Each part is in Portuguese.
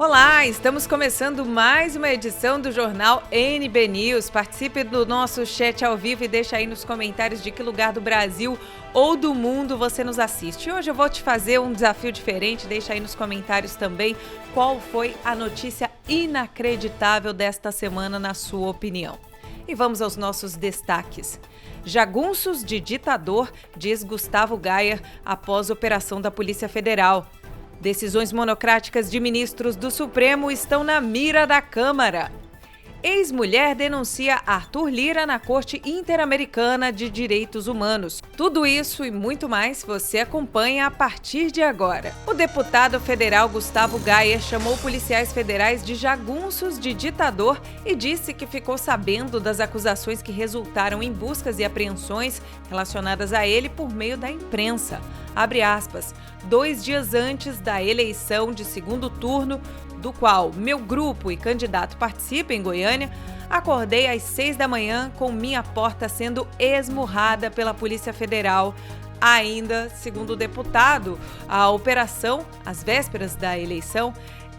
Olá, estamos começando mais uma edição do Jornal NB News. Participe do nosso chat ao vivo e deixa aí nos comentários de que lugar do Brasil ou do mundo você nos assiste. Hoje eu vou te fazer um desafio diferente, deixa aí nos comentários também qual foi a notícia inacreditável desta semana na sua opinião. E vamos aos nossos destaques. Jagunços de ditador, diz Gustavo Gayer após operação da Polícia Federal. Decisões monocráticas de ministros do Supremo estão na mira da Câmara. Ex-mulher denuncia Arthur Lira na Corte Interamericana de Direitos Humanos. Tudo isso e muito mais você acompanha a partir de agora. O deputado federal Gustavo Gayer chamou policiais federais de jagunços de ditador e disse que ficou sabendo das acusações que resultaram em buscas e apreensões relacionadas a ele por meio da imprensa. Abre aspas, 2 dias antes da eleição de segundo turno, do qual meu grupo e candidato participa em Goiânia, acordei às 6 da manhã com minha porta sendo esmurrada pela Polícia Federal. Ainda, segundo o deputado, a operação, às vésperas da eleição,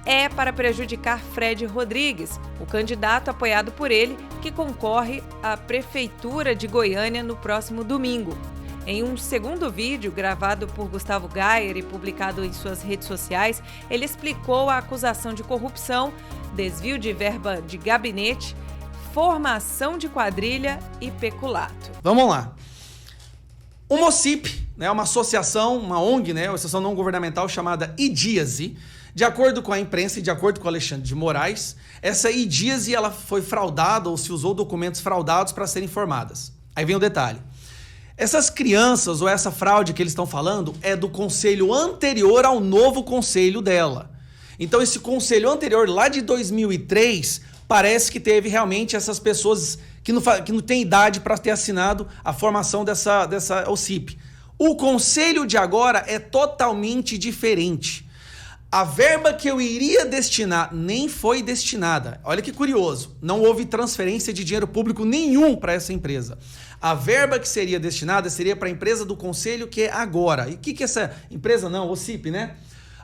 é para prejudicar Fred Rodrigues, o candidato apoiado por ele, que concorre à Prefeitura de Goiânia no próximo domingo. Em um segundo vídeo, gravado por Gustavo Gayer e publicado em suas redes sociais, ele explicou a acusação de corrupção, desvio de verba de gabinete, formação de quadrilha e peculato. Vamos lá. O MOCIP, uma associação, uma ONG, uma associação não governamental chamada IDIASE, de acordo com a imprensa e de acordo com o Alexandre de Moraes, essa IDIASE ela foi fraudada ou se usou documentos fraudados para serem formadas. Aí vem o detalhe. Essas crianças ou essa fraude que eles estão falando é do conselho anterior ao novo conselho dela. Então esse conselho anterior, lá de 2003, parece que teve realmente essas pessoas que não têm idade para ter assinado a formação dessa OCIP. O conselho de agora é totalmente diferente. A verba que eu iria destinar nem foi destinada. Olha que curioso, não houve transferência de dinheiro público nenhum para essa empresa. A verba que seria destinada seria para a empresa do conselho que é agora. E o que é essa empresa? Não, OCIP,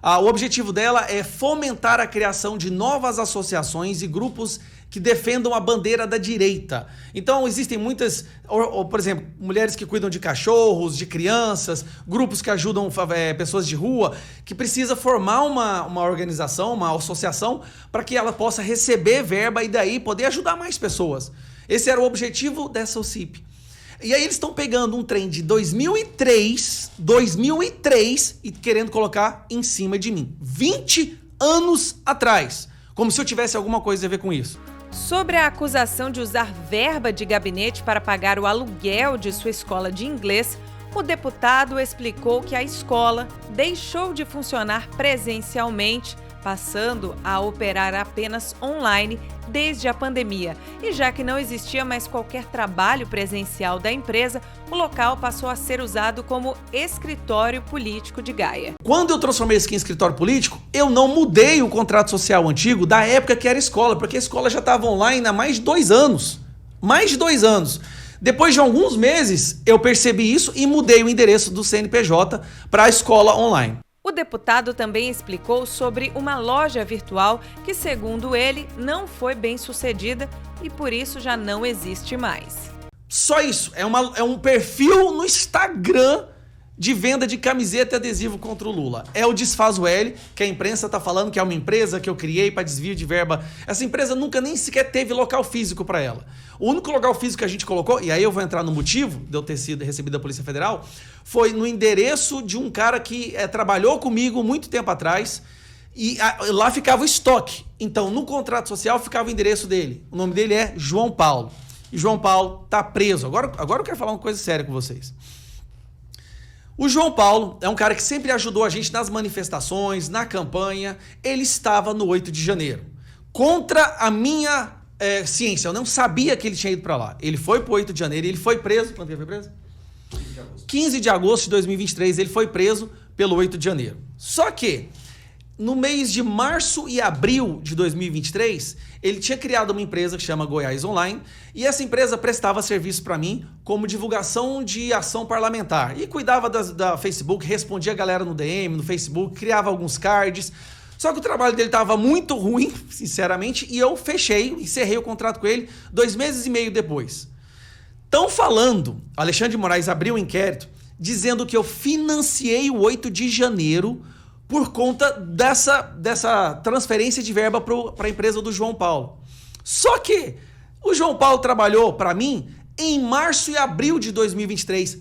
O objetivo dela é fomentar a criação de novas associações e grupos que defendam a bandeira da direita. Então existem muitas, por exemplo, mulheres que cuidam de cachorros, de crianças, grupos que ajudam pessoas de rua, que precisa formar uma organização, uma associação, para que ela possa receber verba e daí poder ajudar mais pessoas. Esse era o objetivo dessa OCIP. E aí eles estão pegando um trem de 2003 e querendo colocar em cima de mim. 20 anos atrás. Como se eu tivesse alguma coisa a ver com isso. Sobre a acusação de usar verba de gabinete para pagar o aluguel de sua escola de inglês, o deputado explicou que a escola deixou de funcionar presencialmente, passando a operar apenas online desde a pandemia. E já que não existia mais qualquer trabalho presencial da empresa, o local passou a ser usado como escritório político de Gayer. Quando eu transformei isso aqui em escritório político, eu não mudei o contrato social antigo da época que era escola, porque a escola já estava online há mais de 2 anos. Mais de 2 anos. Depois de alguns meses, eu percebi isso e mudei o endereço do CNPJ para a escola online. O deputado também explicou sobre uma loja virtual que, segundo ele, não foi bem sucedida e por isso já não existe mais. Só isso, é um perfil no Instagram de venda de camiseta e adesivo contra o Lula. É o Desfaz o L, que a imprensa está falando que é uma empresa que eu criei para desvio de verba. Essa empresa nunca nem sequer teve local físico para ela. O único local físico que a gente colocou, e aí eu vou entrar no motivo de eu ter sido recebido da Polícia Federal, foi no endereço de um cara que trabalhou comigo muito tempo atrás e lá ficava o estoque. Então, no contrato social ficava o endereço dele. O nome dele é João Paulo. E João Paulo está preso. Agora eu quero falar uma coisa séria com vocês. O João Paulo é um cara que sempre ajudou a gente nas manifestações, na campanha. Ele estava no 8 de janeiro. Contra a minha ciência, eu não sabia que ele tinha ido para lá. Ele foi pro 8 de janeiro e ele foi preso. Quando ele foi preso? 15 de agosto de 2023, ele foi preso pelo 8 de janeiro. Só que, no mês de março e abril de 2023, ele tinha criado uma empresa que chama Goiás Online e essa empresa prestava serviço para mim como divulgação de ação parlamentar e cuidava da Facebook, respondia a galera no DM, no Facebook, criava alguns cards. Só que o trabalho dele estava muito ruim, sinceramente, e eu encerrei o contrato com ele 2 meses e meio depois. Estão falando, o Alexandre de Moraes abriu um inquérito dizendo que eu financiei o 8 de janeiro por conta dessa transferência de verba para a empresa do João Paulo. Só que o João Paulo trabalhou para mim em março e abril de 2023,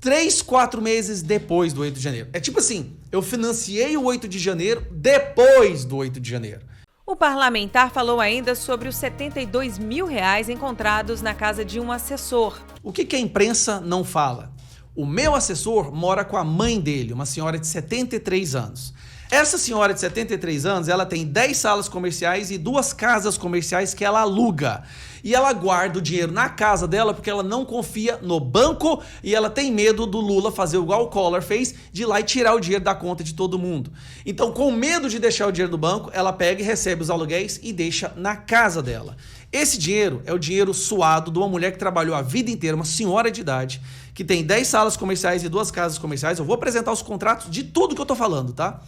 3, 4 meses depois do 8 de janeiro. É tipo assim, eu financiei o 8 de janeiro depois do 8 de janeiro. O parlamentar falou ainda sobre os R$72 mil encontrados na casa de um assessor. O que a imprensa não fala? O meu assessor mora com a mãe dele, uma senhora de 73 anos. Essa senhora de 73 anos, ela tem 10 salas comerciais e 2 casas comerciais que ela aluga. E ela guarda o dinheiro na casa dela porque ela não confia no banco e ela tem medo do Lula fazer igual o Collor fez, de ir lá e tirar o dinheiro da conta de todo mundo. Então, com medo de deixar o dinheiro no banco, ela pega e recebe os aluguéis e deixa na casa dela. Esse dinheiro é o dinheiro suado de uma mulher que trabalhou a vida inteira, uma senhora de idade, que tem 10 salas comerciais e 2 casas comerciais. Eu vou apresentar os contratos de tudo que eu tô falando, tá?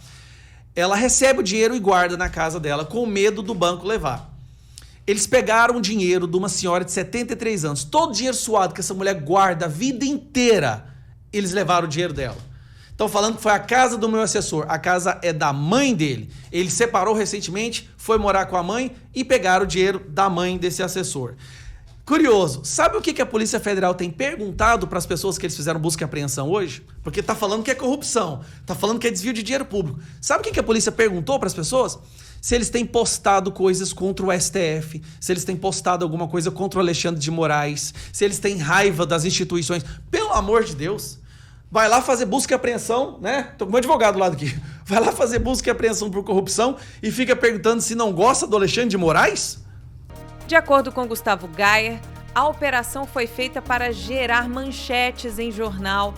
Ela recebe o dinheiro e guarda na casa dela com medo do banco levar. Eles pegaram o dinheiro de uma senhora de 73 anos, todo o dinheiro suado que essa mulher guarda a vida inteira, eles levaram o dinheiro dela. Estão falando que foi a casa do meu assessor, a casa é da mãe dele. Ele separou recentemente, foi morar com a mãe e pegaram o dinheiro da mãe desse assessor. Curioso, sabe o que a Polícia Federal tem perguntado para as pessoas que eles fizeram busca e apreensão hoje? Porque tá falando que é corrupção, tá falando que é desvio de dinheiro público. Sabe o que a polícia perguntou para as pessoas? Se eles têm postado coisas contra o STF, se eles têm postado alguma coisa contra o Alexandre de Moraes, se eles têm raiva das instituições. Pelo amor de Deus, vai lá fazer busca e apreensão, né? Tô com meu advogado do lado aqui. Vai lá fazer busca e apreensão por corrupção e fica perguntando se não gosta do Alexandre de Moraes? De acordo com Gustavo Gayer, a operação foi feita para gerar manchetes em jornal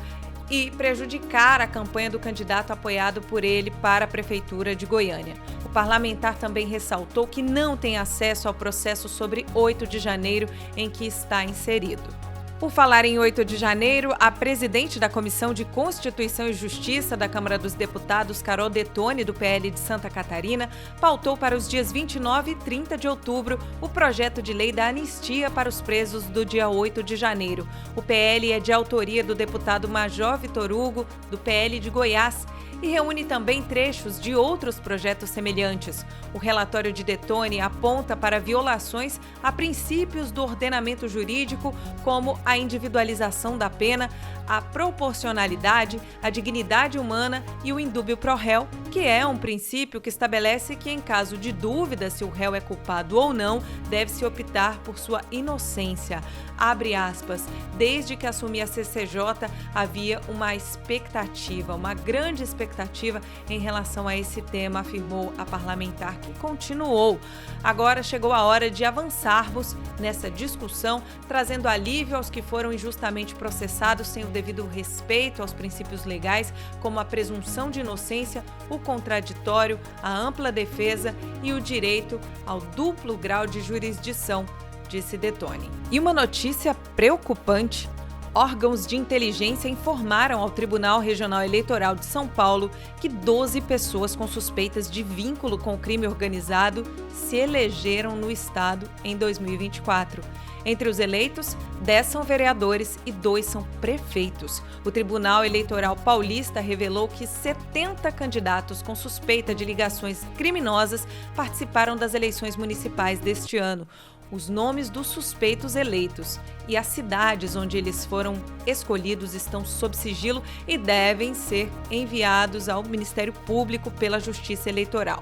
e prejudicar a campanha do candidato apoiado por ele para a Prefeitura de Goiânia. O parlamentar também ressaltou que não tem acesso ao processo sobre 8 de janeiro em que está inserido. Por falar em 8 de janeiro, a presidente da Comissão de Constituição e Justiça da Câmara dos Deputados, Carol Detoni, do PL de Santa Catarina, pautou para os dias 29 e 30 de outubro o projeto de lei da anistia para os presos do dia 8 de janeiro. O PL é de autoria do deputado Major Vitor Hugo, do PL de Goiás, e reúne também trechos de outros projetos semelhantes. O relatório de Detoni aponta para violações a princípios do ordenamento jurídico, como a individualização da pena, a proporcionalidade, a dignidade humana e o indúbio pro réu, que é um princípio que estabelece que, em caso de dúvida se o réu é culpado ou não, deve-se optar por sua inocência. Abre aspas, desde que assumi a CCJ, havia uma expectativa, uma grande expectativa em relação a esse tema, afirmou a parlamentar, que continuou. Agora chegou a hora de avançarmos nessa discussão, trazendo alívio aos que foram injustamente processados sem o devido respeito aos princípios legais, como a presunção de inocência, o contraditório, a ampla defesa e o direito ao duplo grau de jurisdição, disse Detoni. E uma notícia preocupante: órgãos de inteligência informaram ao Tribunal Regional Eleitoral de São Paulo que 12 pessoas com suspeitas de vínculo com o crime organizado se elegeram no estado em 2024. Entre os eleitos, 10 são vereadores e 2 são prefeitos. O Tribunal Eleitoral Paulista revelou que 70 candidatos com suspeita de ligações criminosas participaram das eleições municipais deste ano. Os nomes dos suspeitos eleitos e as cidades onde eles foram escolhidos estão sob sigilo e devem ser enviados ao Ministério Público pela Justiça Eleitoral.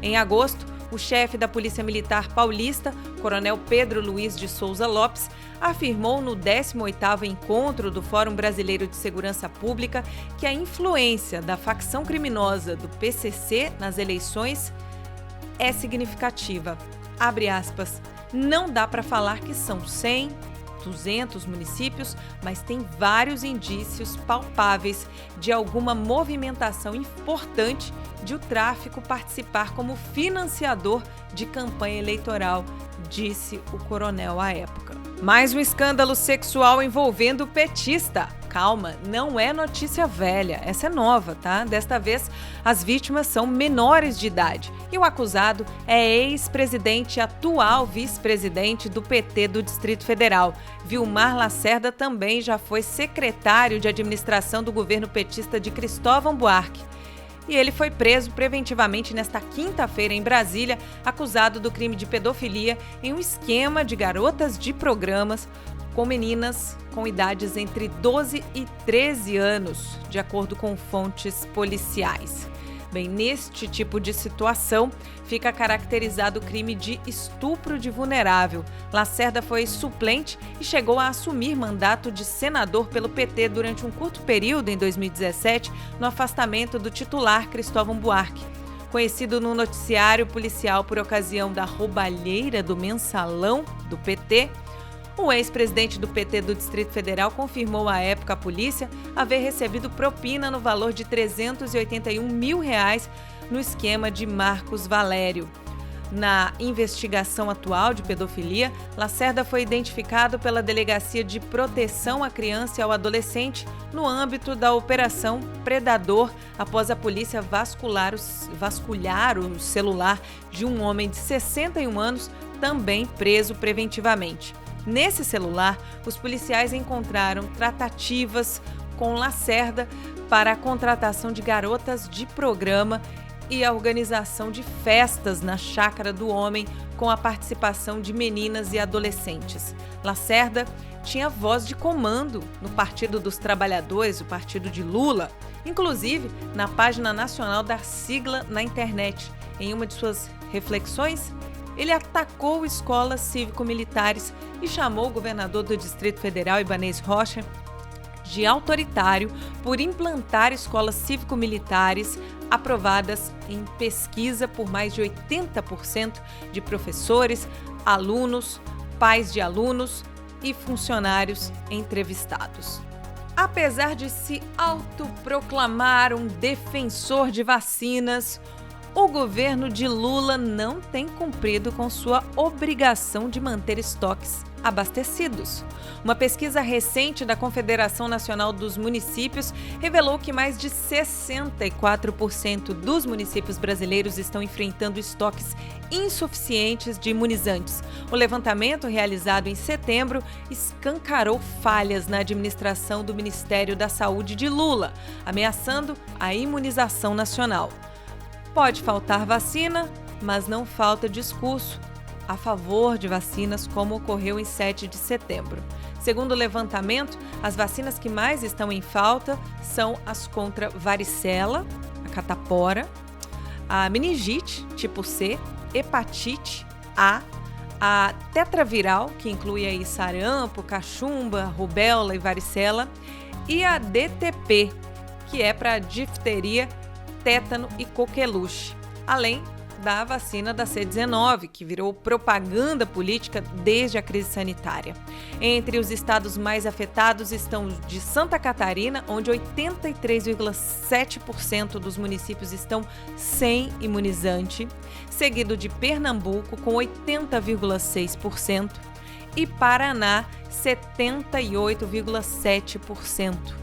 Em agosto, o chefe da Polícia Militar Paulista, Coronel Pedro Luiz de Souza Lopes, afirmou no 18º encontro do Fórum Brasileiro de Segurança Pública que a influência da facção criminosa do PCC nas eleições é significativa. Abre aspas. Não dá para falar que são 100, 200 municípios, mas tem vários indícios palpáveis de alguma movimentação importante de o tráfico participar como financiador de campanha eleitoral, disse o coronel à época. Mais um escândalo sexual envolvendo petista. calma, não é notícia velha, essa é nova, tá? Desta vez, as vítimas são menores de idade e o acusado é ex-presidente e atual vice-presidente do PT do Distrito Federal. Vilmar Lacerda também já foi secretário de administração do governo petista de Cristóvão Buarque. E ele foi preso preventivamente nesta quinta-feira em Brasília, acusado do crime de pedofilia em um esquema de garotas de programas com meninas com idades entre 12 e 13 anos, de acordo com fontes policiais. Bem, neste tipo de situação, fica caracterizado o crime de estupro de vulnerável. Lacerda foi suplente e chegou a assumir mandato de senador pelo PT durante um curto período, em 2017, no afastamento do titular Cristóvão Buarque. Conhecido no noticiário policial por ocasião da roubalheira do mensalão do PT, o ex-presidente do PT do Distrito Federal confirmou à época à polícia haver recebido propina no valor de R$ 381 mil no esquema de Marcos Valério. Na investigação atual de pedofilia, Lacerda foi identificado pela Delegacia de Proteção à Criança e ao Adolescente no âmbito da Operação Predador, após a polícia vasculhar o celular de um homem de 61 anos, também preso preventivamente. Nesse celular, os policiais encontraram tratativas com Lacerda para a contratação de garotas de programa e a organização de festas na chácara do homem com a participação de meninas e adolescentes. Lacerda tinha voz de comando no Partido dos Trabalhadores, o partido de Lula, inclusive na página nacional da sigla na internet. Em uma de suas reflexões, ele atacou escolas cívico-militares e chamou o governador do Distrito Federal, Ibanez Rocha, de autoritário por implantar escolas cívico-militares aprovadas em pesquisa por mais de 80% de professores, alunos, pais de alunos e funcionários entrevistados. Apesar de se autoproclamar um defensor de vacinas, o governo de Lula não tem cumprido com sua obrigação de manter estoques abastecidos. Uma pesquisa recente da Confederação Nacional dos Municípios revelou que mais de 64% dos municípios brasileiros estão enfrentando estoques insuficientes de imunizantes. O levantamento, realizado em setembro, escancarou falhas na administração do Ministério da Saúde de Lula, ameaçando a imunização nacional. Pode faltar vacina, mas não falta discurso a favor de vacinas, como ocorreu em 7 de setembro. Segundo o levantamento, as vacinas que mais estão em falta são as contra varicela, a catapora, a meningite tipo C, hepatite A, a tetraviral, que inclui aí sarampo, cachumba, rubéola e varicela, e a DTP, que é para difteria, tétano e coqueluche, além da vacina da C19, que virou propaganda política desde a crise sanitária. Entre os estados mais afetados estão os de Santa Catarina, onde 83,7% dos municípios estão sem imunizante, seguido de Pernambuco, com 80,6%, e Paraná, 78,7%.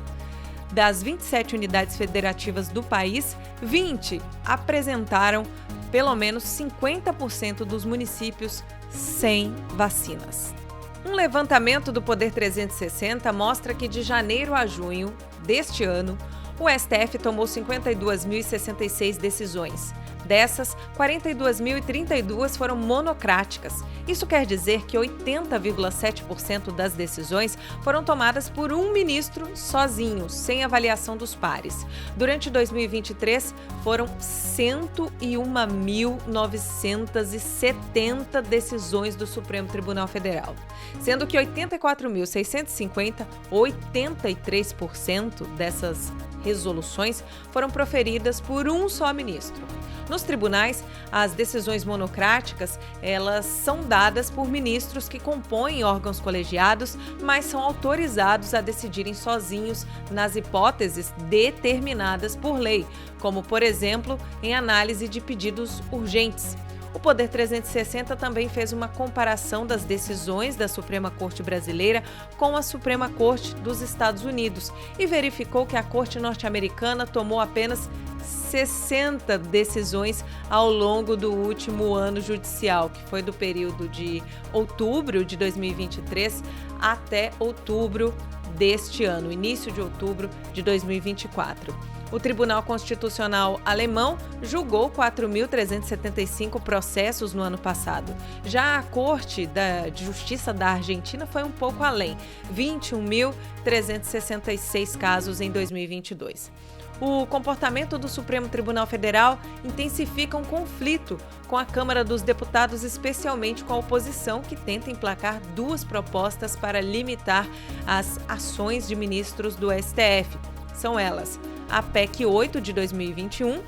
Das 27 unidades federativas do país, 20 apresentaram pelo menos 50% dos municípios sem vacinas. Um levantamento do Poder 360 mostra que de janeiro a junho deste ano, o STF tomou 52.066 decisões. Dessas, 42.032 foram monocráticas. Isso quer dizer que 80,7% das decisões foram tomadas por um ministro sozinho, sem avaliação dos pares. Durante 2023, foram 101.970 decisões do Supremo Tribunal Federal, sendo que 84.650, 83% dessas resoluções foram proferidas por um só ministro. Nos tribunais, as decisões monocráticas, elas são dadas por ministros que compõem órgãos colegiados, mas são autorizados a decidirem sozinhos nas hipóteses determinadas por lei, como, por exemplo, em análise de pedidos urgentes. O Poder 360 também fez uma comparação das decisões da Suprema Corte brasileira com a Suprema Corte dos Estados Unidos e verificou que a Corte norte-americana tomou apenas 60 decisões ao longo do último ano judicial, que foi do período de outubro de 2023 até outubro deste ano, início de outubro de 2024. O Tribunal Constitucional alemão julgou 4.375 processos no ano passado. Já a Corte de Justiça da Argentina foi um pouco além, 21.366 casos em 2022. O comportamento do Supremo Tribunal Federal intensifica um conflito com a Câmara dos Deputados, especialmente com a oposição, que tenta emplacar duas propostas para limitar as ações de ministros do STF. São elas: a PEC 8 de 2021,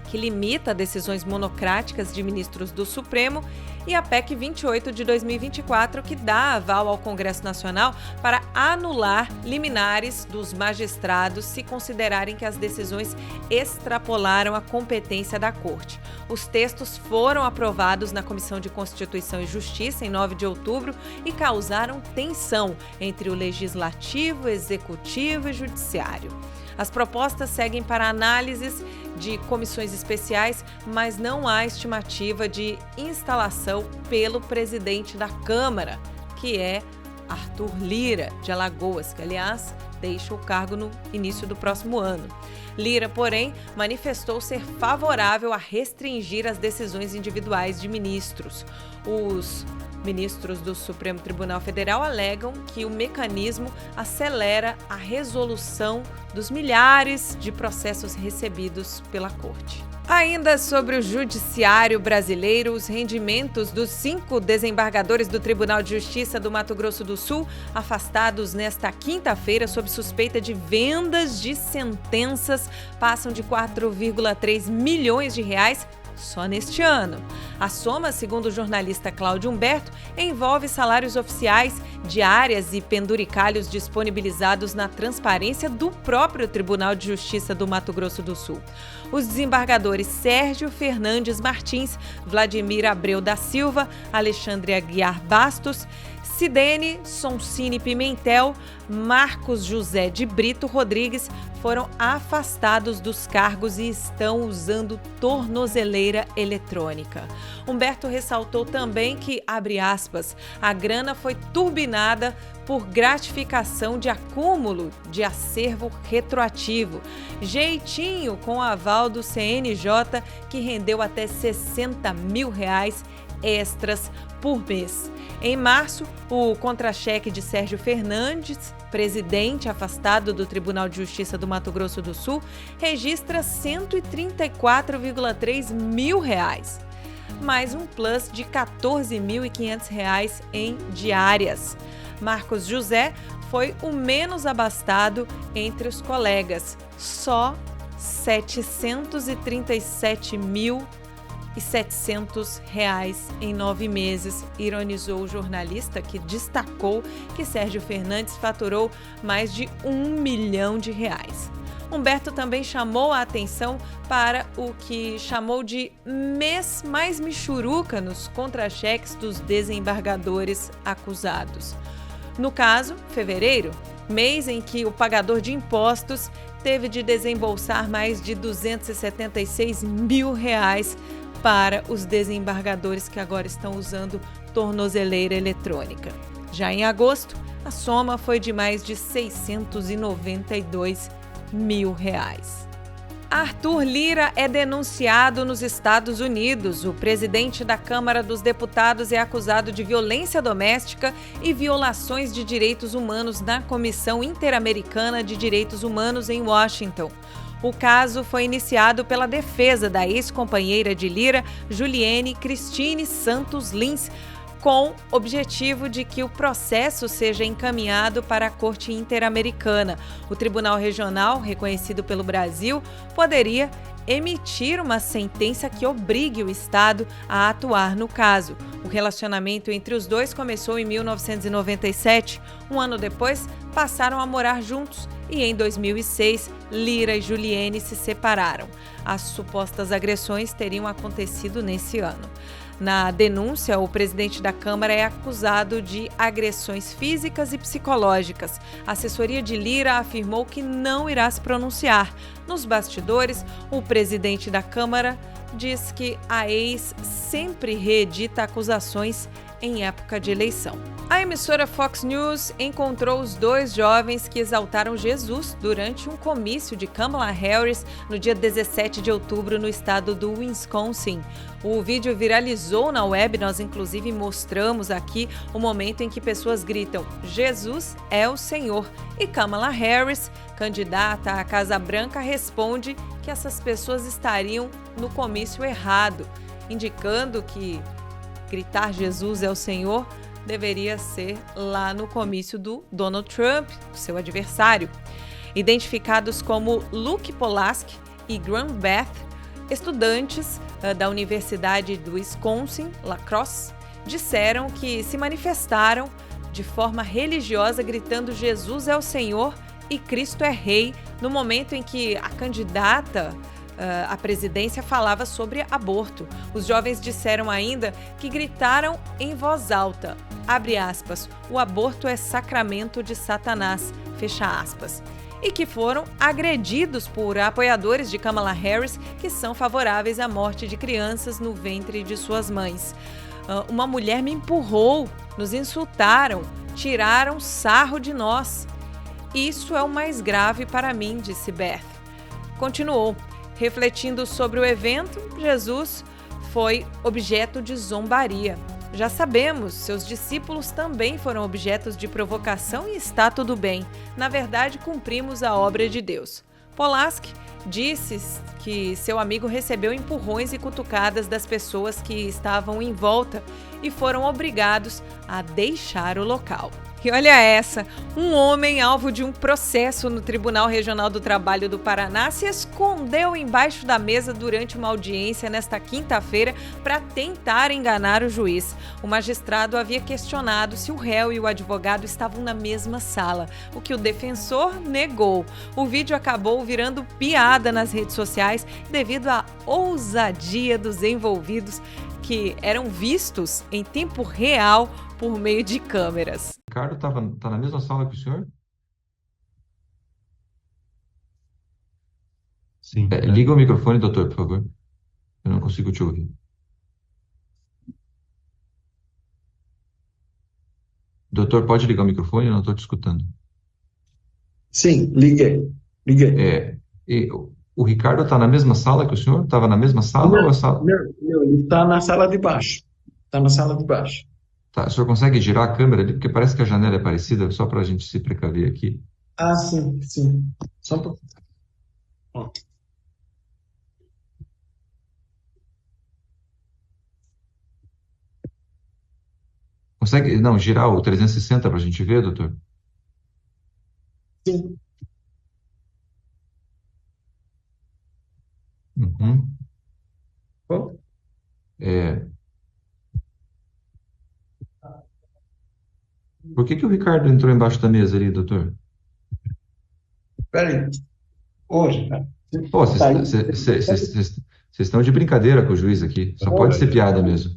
que limita decisões monocráticas de ministros do Supremo, e a PEC 28 de 2024, que dá aval ao Congresso Nacional para anular liminares dos magistrados se considerarem que as decisões extrapolaram a competência da Corte. Os textos foram aprovados na Comissão de Constituição e Justiça em 9 de outubro e causaram tensão entre o Legislativo, Executivo e Judiciário. As propostas seguem para análises de comissões especiais, mas não há estimativa de instalação pelo presidente da Câmara, que é Arthur Lira, de Alagoas, que, aliás, deixa o cargo no início do próximo ano. Lira, porém, manifestou ser favorável a restringir as decisões individuais de ministros. Os ministros do Supremo Tribunal Federal alegam que o mecanismo acelera a resolução dos milhares de processos recebidos pela Corte. Ainda sobre o judiciário brasileiro, os rendimentos dos 5 desembargadores do Tribunal de Justiça do Mato Grosso do Sul, afastados nesta quinta-feira sob suspeita de vendas de sentenças, passam de 4,3 milhões de reais só neste ano. A soma, segundo o jornalista Cláudio Humberto, envolve salários oficiais, diárias e penduricalhos disponibilizados na transparência do próprio Tribunal de Justiça do Mato Grosso do Sul. Os desembargadores Sérgio Fernandes Martins, Vladimir Abreu da Silva, Alexandre Aguiar Bastos, Sidene Sonsini Pimentel, Marcos José de Brito Rodrigues foram afastados dos cargos e estão usando tornozeleira eletrônica. Humberto ressaltou também que, abre aspas, a grana foi turbinada por gratificação de acúmulo de acervo retroativo, jeitinho com aval do CNJ, que rendeu até R$60 mil extras por mês. Em março, o contra-cheque de Sérgio Fernandes, presidente afastado do Tribunal de Justiça do Mato Grosso do Sul, registra R$134,3 mil, mais um plus de R$14.500 em diárias. Marcos José foi o menos abastado entre os colegas, só R$737.700 em 9 meses, ironizou o jornalista, que destacou que Sérgio Fernandes faturou mais de R$1 milhão. Humberto também chamou a atenção para o que chamou de mês mais michuruca nos contra-cheques dos desembargadores acusados. No caso, fevereiro, mês em que o pagador de impostos teve de desembolsar mais de R$276 mil para os desembargadores que agora estão usando tornozeleira eletrônica. Já em agosto, a soma foi de mais de R$692 mil. Arthur Lira é denunciado nos Estados Unidos. O presidente da Câmara dos Deputados é acusado de violência doméstica e violações de direitos humanos na Comissão Interamericana de Direitos Humanos em Washington. O caso foi iniciado pela defesa da ex-companheira de Lira, Juliane Cristine Santos Lins, com objetivo de que o processo seja encaminhado para a Corte Interamericana. O Tribunal Regional, reconhecido pelo Brasil, poderia emitir uma sentença que obrigue o Estado a atuar no caso. O relacionamento entre os dois começou em 1997. Um ano depois, passaram a morar juntos e em 2006, Lira e Giuliani se separaram. As supostas agressões teriam acontecido nesse ano. Na denúncia, o presidente da Câmara é acusado de agressões físicas e psicológicas. A assessoria de Lira afirmou que não irá se pronunciar. Nos bastidores, o presidente da Câmara diz que a ex sempre reedita acusações em época de eleição. A emissora Fox News encontrou os 2 jovens que exaltaram Jesus durante um comício de Kamala Harris no dia 17 de outubro no estado do Wisconsin. O vídeo viralizou na web, nós inclusive mostramos aqui o momento em que pessoas gritam "Jesus é o Senhor" e Kamala Harris, candidata à Casa Branca, responde que essas pessoas estariam no comício errado, indicando que gritar "Jesus é o Senhor" deveria ser lá no comício do Donald Trump, seu adversário. Identificados como Luke Polaski e Graham Beth, estudantes da Universidade do Wisconsin, La Crosse, disseram que se manifestaram de forma religiosa gritando "Jesus é o Senhor" e "Cristo é Rei", no momento em que a candidata à presidência falava sobre aborto. Os jovens disseram ainda que gritaram em voz alta, abre aspas, "o aborto é sacramento de Satanás", fecha aspas, e que foram agredidos por apoiadores de Kamala Harris que são favoráveis à morte de crianças no ventre de suas mães. Uma mulher me empurrou, nos insultaram, tiraram sarro de nós. Isso é o mais grave para mim, disse Beth. Continuou. Refletindo sobre o evento, Jesus foi objeto de zombaria. Já sabemos, seus discípulos também foram objetos de provocação e está tudo bem. Na verdade, cumprimos a obra de Deus. Polaski disse que seu amigo recebeu empurrões e cutucadas das pessoas que estavam em volta e foram obrigados a deixar o local. E olha essa, um homem alvo de um processo no Tribunal Regional do Trabalho do Paraná se escondeu embaixo da mesa durante uma audiência nesta quinta-feira para tentar enganar o juiz. O magistrado havia questionado se o réu e o advogado estavam na mesma sala, o que o defensor negou. O vídeo acabou virando piada nas redes sociais devido à ousadia dos envolvidos, que eram vistos em tempo real por meio de câmeras. Ricardo tá na mesma sala que o senhor? Sim. Liga o microfone, doutor, por favor. Eu não consigo te ouvir. Doutor, pode ligar o microfone? Eu não estou te escutando. Sim, liguei. O Ricardo está na mesma sala que o senhor? Estava na mesma sala ou a sala? Não, ele está na sala de baixo. Está na sala de baixo. Tá, o senhor consegue girar a câmera ali? Porque parece que a janela é parecida, só para a gente se precaver aqui. Ah, sim, sim. Só um pouquinho. Ó. Consegue, não, girar o 360 para a gente ver, doutor? Sim. Uhum. Ó. Por que o Ricardo entrou embaixo da mesa ali, doutor? Espera aí. Hoje, cara. Pô, vocês estão de brincadeira com o juiz aqui. Só pode ser piada mesmo.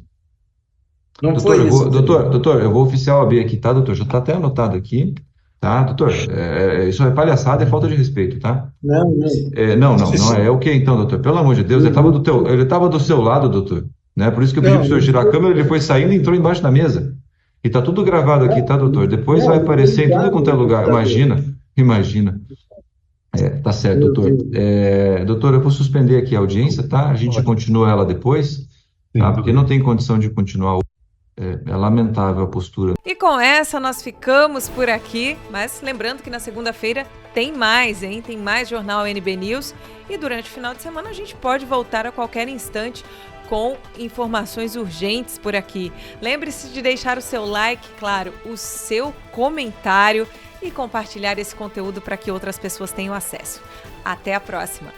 Não Doutor, foi isso. doutor, eu vou oficial AB aqui, tá, doutor? Já tá até anotado aqui, tá, doutor? Isso é palhaçada, é falta de respeito, tá? Não. Não é o que então, doutor? Pelo amor de Deus, ele tava do seu lado, doutor, né? Por isso que eu pedi pro senhor girar a câmera, ele foi saindo e entrou embaixo da mesa. E tá tudo gravado aqui, tá, doutor? Depois vai aparecer em tudo quanto é lugar. Imagina. Tá certo, doutor. Doutor, eu vou suspender aqui a audiência, tá? A gente continua ela depois, tá? Porque não tem condição de continuar. É lamentável a postura. E com essa nós ficamos por aqui, mas lembrando que na segunda-feira tem mais, hein? Tem mais Jornal NB News e durante o final de semana a gente pode voltar a qualquer instante com informações urgentes por aqui. Lembre-se de deixar o seu like, claro, o seu comentário e compartilhar esse conteúdo para que outras pessoas tenham acesso. Até a próxima!